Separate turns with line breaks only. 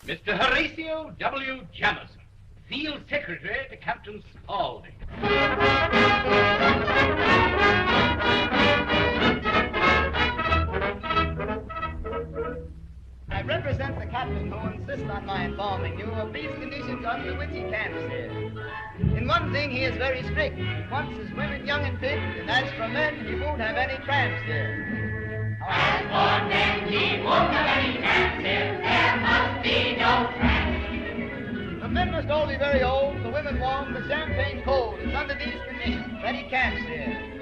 Mr. Horatio W. Jamison, Field Secretary to Captain Spaulding.
I represent the captain who insists on my informing you of these conditions under which he camps here. In one thing he is very strict. He wants his women young and fit, and as for men, he won't have any tramps here.
As for men, he won't have any tramps here. There must be no tramps.
The men must all be very old, the women warm, the champagne cold. It's under these conditions that he camps here.